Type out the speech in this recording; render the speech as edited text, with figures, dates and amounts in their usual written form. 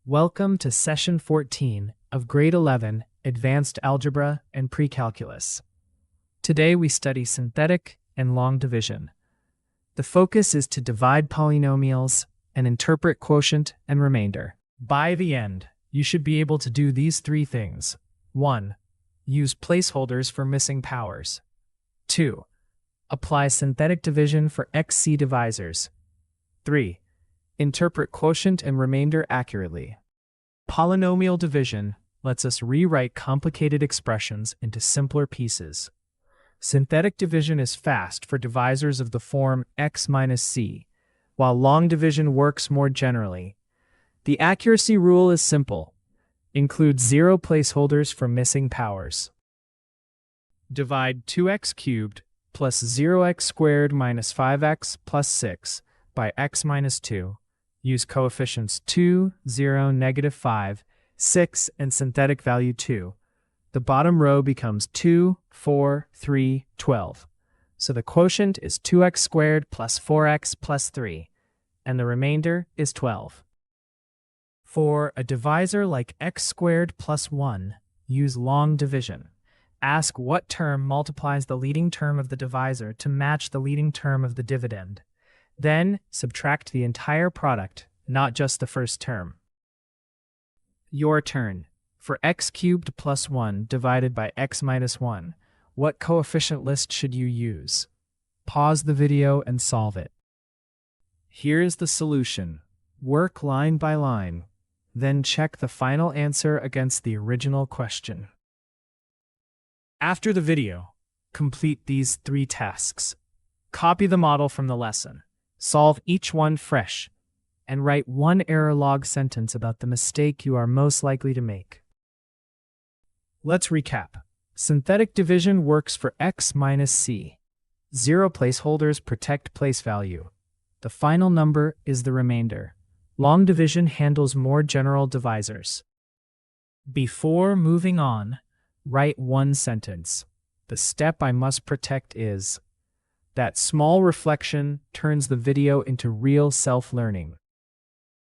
Welcome to Session 14 of Grade 11, Advanced Algebra and Precalculus. Today we study synthetic and long division. The focus is to divide polynomials and interpret quotient and remainder. By the end, you should be able to do these three things. 1. Use placeholders for missing powers. 2. Apply synthetic division for XC divisors. 3. Interpret quotient and remainder accurately. Polynomial division lets us rewrite complicated expressions into simpler pieces. Synthetic division is fast for divisors of the form x minus c, while long division works more generally. The accuracy rule is simple. Include 0 placeholders for missing powers. Divide 2x cubed plus 0x squared minus 5x plus 6 by x minus 2. Use coefficients 2, 0, negative 5, 6, and synthetic value 2. The bottom row becomes 2, 4, 3, 12. So the quotient is 2x squared plus 4x plus 3, and the remainder is 12. For a divisor like x squared plus 1, use long division. Ask what term multiplies the leading term of the divisor to match the leading term of the dividend. Then subtract the entire product, not just the first term. Your turn. For x cubed plus 1 divided by x minus 1, what coefficient list should you use? Pause the video and solve it. Here's the solution. Work line by line. Then check the final answer against the original question. After the video, complete these 3 tasks. Copy the model from the lesson. Solve each one fresh, and write 1 error log sentence about the mistake you are most likely to make. Let's recap. Synthetic division works for x minus c. 0 placeholders protect place value. The final number is the remainder. Long division handles more general divisors. Before moving on, write 1 sentence. The step I must protect is that small reflection turns the video into real self-learning.